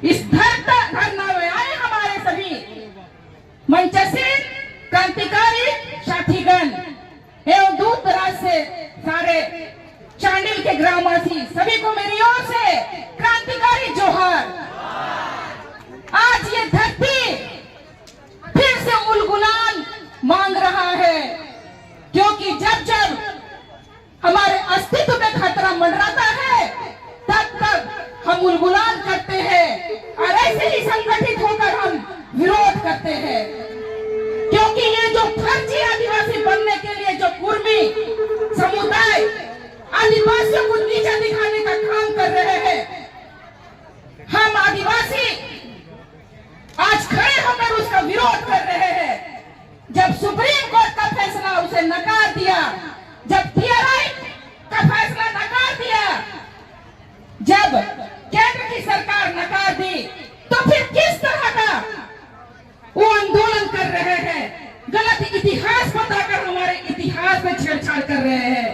इस धरना में आए हमारे सभी मंचशील क्रांतिकारी साथीगण एवं दूर दराज से सारे चांडिल के ग्रामवासी सभी को मेरी ओर से क्रांतिकारी जोहार। आज ये धरती फिर से उलगुलान मांग रहा है, क्योंकि जब जब हमारे अस्तित्व में खतरा मंडराता है तब तक हम उलगुलान करते हैं और ऐसे ही संगठित होकर हम विरोध करते हैं। क्योंकि ये जो फर्जी आदिवासी बनने के लिए जो कुर्मी समुदाय आदिवासियों को नीचा दिखाने का काम कर रहे हैं, हम आदिवासी आज खड़े होकर उसका विरोध कर रहे हैं। जब सुप्रीम कोर्ट का फैसला उसे नकार दिया, जब TRI का फैसला नकार दिया, जब केंद्र की सरकार नकार दी, तो फिर किस तरह का वो आंदोलन कर रहे हैं? गलत इतिहास बताकर हमारे इतिहास में छेड़छाड़ कर रहे हैं।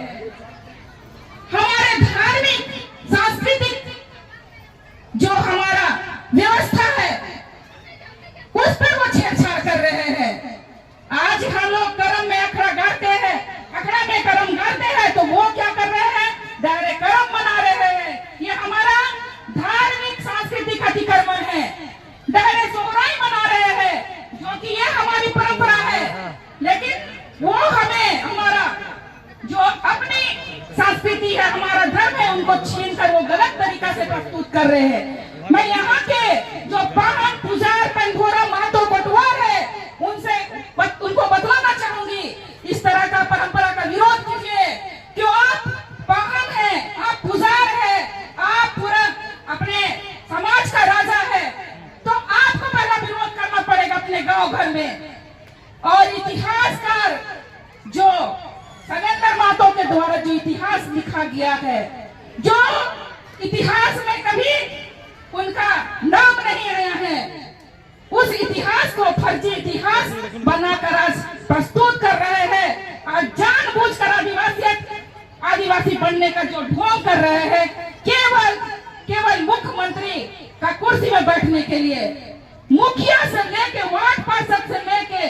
हमारे धार्मिक सांस्कृतिक जो हमारा व्यवस्था है उस पर वो छेड़छाड़ कर रहे हैं। आज हम लोग कर्म में अखड़ा गाते हैं, अखड़ा में कर्म गाते हैं, तो वो क्या कर रहे हैं? डायरेक्ट कर्म मना रहे हैं। ये हमारा धार्मिक सांस्कृतिक अतिक्रमण है। डायरेक्ट सोहराई मना रहे हैं, जो कि ये हमारी परंपरा है, लेकिन वो हमें हमारा जो अपनी संस्कृति है, हमारा धर्म है, उनको छीन कर वो गलत तरीका से प्रस्तुत कर रहे हैं। मैं यहाँ के जो पाहन पुजार पंघोरा महतो बटुआर है उनको बतलाना चाहूंगी, इस तरह का परंपरा का विरोध कीजिए। क्यों? आप पाहन है, आप पुजार है, आप पूरा अपने समाज का राजा है, तो आपको पहला विरोध करना पड़ेगा अपने गांव घर में। और इतिहासकार जो सगेंद्र महतो के द्वारा जो इतिहास लिखा गया है, जो इतिहास में कभी उनका नाम नहीं आया है, उस इतिहास को फर्जी इतिहास बनाकर आज प्रस्तुत कर रहे हैं और जानबूझकर आदिवासी बनने का जो ढोंग कर रहे हैं, केवल मुख्यमंत्री का कुर्सी में बैठने के लिए। मुखिया से लेके वार्ड पार्षद से लेके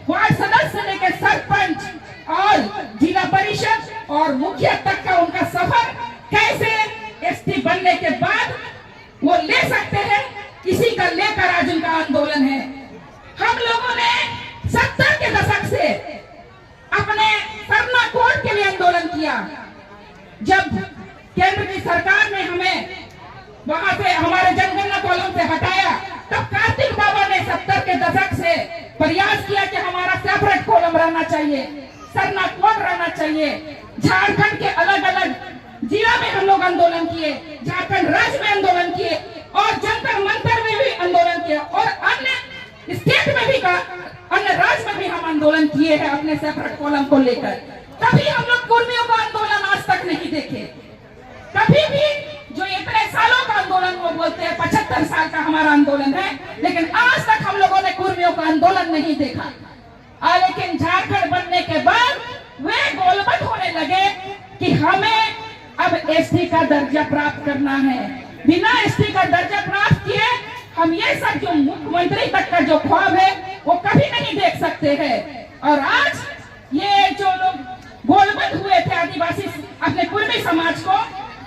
वार्ड सदस्य से लेके सरपंच और जिला परिषद और मुखिया तक का उनका सफर कैसे ST बनने के बाद वो ले सकते हैं, इसी का लेकर आज उनका आंदोलन है। हम लोगों ने 70 के दशक से अपने सरना कोड के लिए आंदोलन किया। जब केंद्र की सरकार ने हमें वहां से हमारे जनगणना कॉलम से हटाया, तब कार्तिक बाबा ने 70 के दशक से प्रयास किया कि हमारा सेपरेट कॉलम रहना चाहिए, सरना कोड रहना चाहिए। झारखंड के अलग अलग जिला में हम लोग आंदोलन किए, झारखंड राज्य में आंदोलन किए और जंतर मंतर में भी आंदोलन किया और अन्य स्टेट में भी अन्य राज्य में भी हम आंदोलन किए हैं अपने सेपरेट कॉलम को लेकर। कभी हम लोग कुर्मियों का आंदोलन आज तक नहीं देखे। कभी भी जो इतने सालों का आंदोलन वो बोलते हैं 75 साल का हमारा आंदोलन है, लेकिन आज तक हम लोगों ने कुर्मियों का आंदोलन नहीं देखा। लेकिन झारखंड बनने के बाद वे गोलबद्ध होने लगे कि हमें अब ST का दर्जा प्राप्त करना है। बिना ST का दर्जा प्राप्त किए हम ये सब जो मुख्यमंत्री तक का जो ख्वाब है वो कभी नहीं देख सकते हैं। और आज ये जो लोग गोलबद्ध हुए थे, आदिवासी अपने कुर्मी समाज को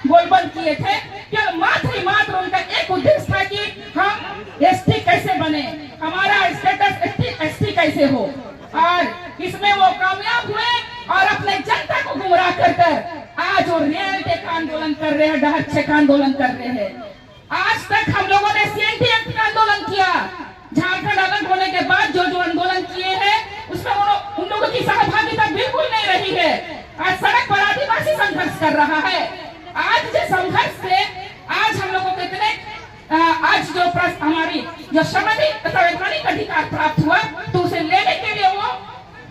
गोलबद्ध किए थे, केवल मात्र उनका एक उद्देश्य था कि हम ST कैसे बने, हमारा स्टेटस ST कैसे हो। और इसमें वो कामयाब हुए और अपने जनता को गुमराह कर आज वो रियलिटी का आंदोलन कर रहे हैं, डहर का आंदोलन कर रहे हैं। आज तक हम लोगों ने CNT एक्ट का आंदोलन किया। झारखंड अलग होने के बाद जो आंदोलन किए हैं उसमें उन लोगों की सहभागिता बिल्कुल नहीं रही है। आज सड़क पर आदिवासी संघर्ष कर रहा है। आज जो संघर्ष से आज हम लोगों को इतने आज जो हमारी जो संवैधानिक अधिकार प्राप्त हुआ, तो उसे लेने के लिए वो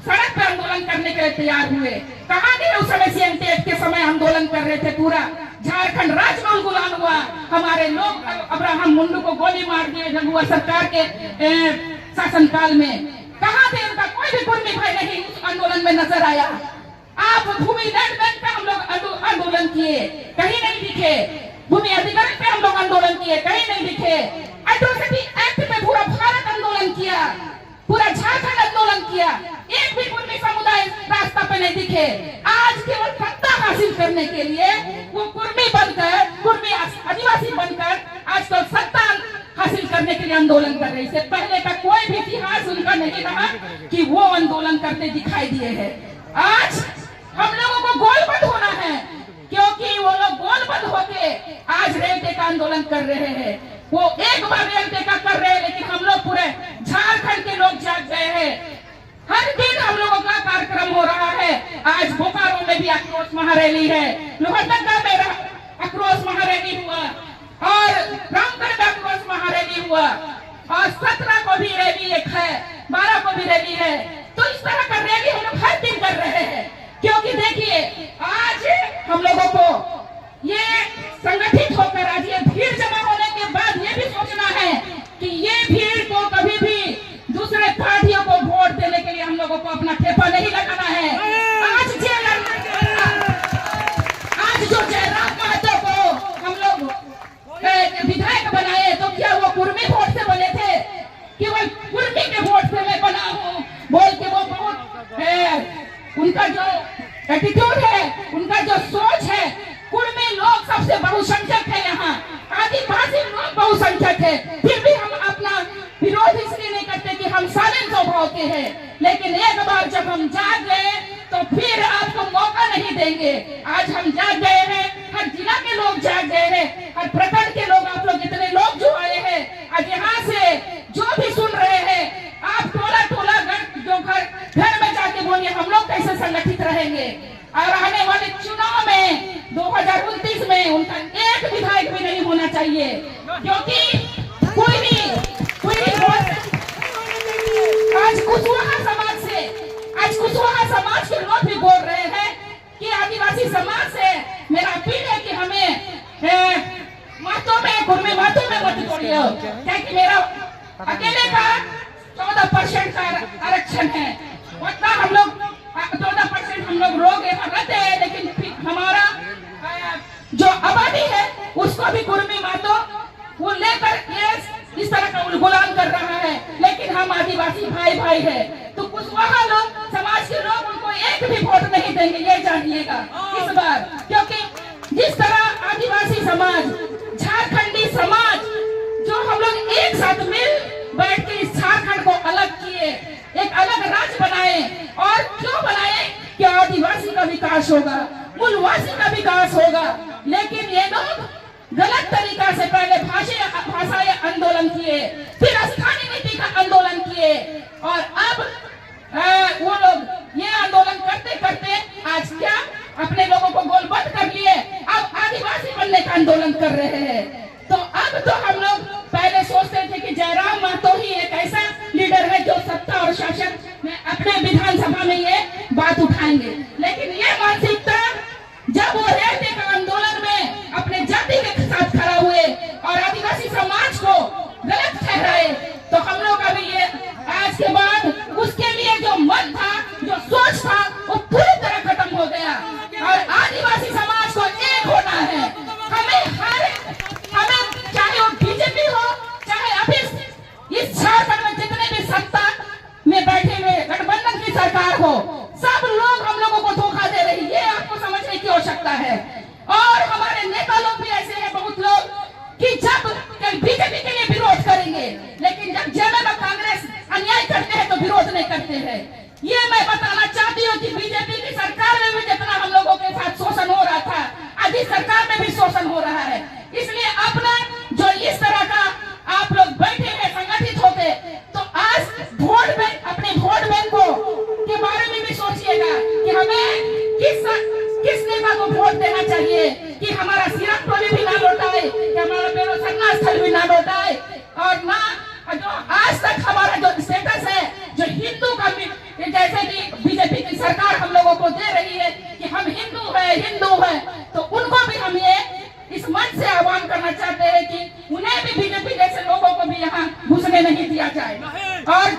सड़क पर आंदोलन करने के लिए तैयार हुए। कहाँ गए उस समय? CNT एक्ट के समय आंदोलन कर रहे थे। पूरा झारखंड राज्य में उलगुलान हुआ। हमारे लोग अब्राहम मुंडू को गोली मार दिए जब हुआ सरकार के शासनकाल में। कहाँ थे? उनका कोई भी कुर्मी भाई नहीं उस आंदोलन में नजर आया। आप भूमि लैंड बैंक पे हम लोग आंदोलन किए, कहीं नहीं दिखे। भूमि अधिग्रहण पे हम लोग आंदोलन किए, कहीं नहीं दिखे। एट्रोसिटी एक्ट पे पूरा भारत आंदोलन किया, पूरा झारखंड आंदोलन किया, एक भी कुर्मी समुदाय रास्ता पे नहीं दिखे। आज केवल सत्ता हासिल करने के लिए वो कुर्मी बनकर, कुर्मी आदिवासी बनकर आजकल सत्ता हासिल करने के लिए आंदोलन कर रही है। पहले का कोई भी इतिहास उनका नहीं रहा कि वो आंदोलन करते दिखाई दिए हैं। आज हम लोगों को गोलबंद होना है, क्योंकि वो लोग गोलबंद होके आज रेल टेका आंदोलन कर रहे हैं। वो एक बार रेल टेका कर रहे हैं, लेकिन हम लोग पूरे झारखंड के लोग जाग गए हैं। हर दिन हम लोगों का कार्यक्रम हो रहा है। आज बोकारो में भी आक्रोश महारैली है, लोहरदगा में आक्रोश महारैली हुआ, और रामगढ़ में आक्रोश महारैली हुआ, और 17 को भी रैली एक है, 12 को भी रैली है। तो इस तरह का रैली हम लोग हर दिन कर रहे हैं, क्योंकि देखिए आज हम लोगों को ये संगठित होकर आज ये भीड़ जमा होने के बाद ये भी सोचना है कि ये भीड़ को कभी भी दूसरे पार्टियों को वोट देने के लिए हम लोगों को अपना ठेपा नहीं लगाना है। आज जो जयराम महतो को हम लोग विधायक बनाए, तो क्या वो कुर्मी वोट से बने थे? केवल कुर्मी के वोट से मैं बना हूँ बोल के वो बहुत उनका जो एटीट्यूड है, उनका जो सोच है, कुर्मी लोग सबसे बहुसंख्यक है, यहाँ आदिवासी लोग बहुसंख्यक है, फिर भी हम अपना विरोध इसलिए नहीं करते कि हम साइलेंट स्वभाव के हैं। लेकिन एक बार जब हम जाग गए तो फिर आपको मौका नहीं देंगे। आज हम जाग गए हैं, हर जिला के लोग जाग गए हैं, हर प्रखंड के लोग, आप लोग इतने लोग जो आए हैं, आज यहाँ से जो भी सुन रहे हैं, आप टोला टोला जो घर में जाके बोलिए हम लोग कैसे संगठित रहेंगे। और आने वाले चुनाव में 2029 में उनका एक विधायक भी नहीं होना चाहिए, क्योंकि कोई भी आज कुशवाहा समाज के लोग भी बोल रहे हैं कि आदिवासी समाज से मेरा अपील है कि हमें महतो में, कुर्मी महतो में मत जोड़िए, क्योंकि मेरा अकेले का 14% का आरक्षण है। उतना हम लोग 14% हम लोग रोग रहते हैं, लेकिन हमारा जो आबादी है उसको भी कुर्मी महतो वो लेकर इस तरह का उलगुलान कर रहा है। लेकिन हम आदिवासी भाई भाई है, तो कुशवाहा लोग समाज के लोग उनको एक भी वोट नहीं देंगे, ये जानिएगा इस बार। क्योंकि जिस तरह आदिवासी समाज, झारखंडी समाज जो हम लोग एक साथ मिल बैठ के इस झारखंड को अलग किए, एक अलग राज्य बनाए, और क्यों बनाए कि आदिवासी का विकास होगा, मूलवासी का विकास होगा। लेकिन ये लोग गलत तरीका से पहले भाषाई आंदोलन किए, फिर स्थानीय नीति का आंदोलन किए, और अब वो लोग ये आंदोलन करते करते आज क्या अपने लोगों को गोलबंद कर लिए, अब आदिवासी बनने का आंदोलन कर रहे हैं। तो अब तो हम लोग पहले सोचते थे कि जयराम महतो ही एक ऐसा लीडर है जो सत्ता और शासन में अपने विधानसभा में ये बात उठाएंगे, लेकिन ये मानसिकता जब वो रहते का आंदोलन में अपने जाति के साथ खड़ा हुए और आदिवासी समाज को गलत ठहराए, तो हम लोग अभी ये आज के बाद उसके लिए जो मन था, जो सोच था, वो पूरी तरह खत्म हो गया। और आदिवासी समाज को एक होना है। हमें चाहे वो बीजेपी हो, चाहे अभी इस झारखंड में जितने भी सत्ता में बैठे हुए गठबंधन की सरकार हो, सब लोग हम लोगों को धोखा दे रही है, ये आपको समझने की आवश्यकता है। और हमारे नेता लोग भी ऐसे हैं, बहुत लोग, कि जब बीजेपी के लिए विरोध करेंगे, लेकिन जब जेल में कांग्रेस अन्याय करते हैं तो विरोध नहीं करते हैं। ये मैं बताना चाहती हूँ कि बीजेपी की सरकार में भी जितना हम लोगों के साथ शोषण हो रहा था, आज इस सरकार में भी शोषण हो रहा है। इसलिए अपना जो इस तरह का आप लोग बैठे हैं संगठित होके, तो आज वोट बैंक, अपने वोट बैंक को के बारे में भी सोचिएगा कि हमें किस नेता को वोट देना चाहिए, कि हमारा सिरकटोली भी ना लौटाए, कि हमारा बेरोसन्ना स्थल भी ना लौटाए, और ना जो आज तक हमारा जो स्टेटस है, जो हिंदू का, जैसे कि बीजेपी की सरकार हम लोगों को दे रही है कि हम हिंदू है, तो उनको भी हम ये इस मंच से आह्वान करना चाहते हैं कि उन्हें भी बीजेपी जैसे लोगों को भी यहाँ घुसने नहीं दिया जाए। और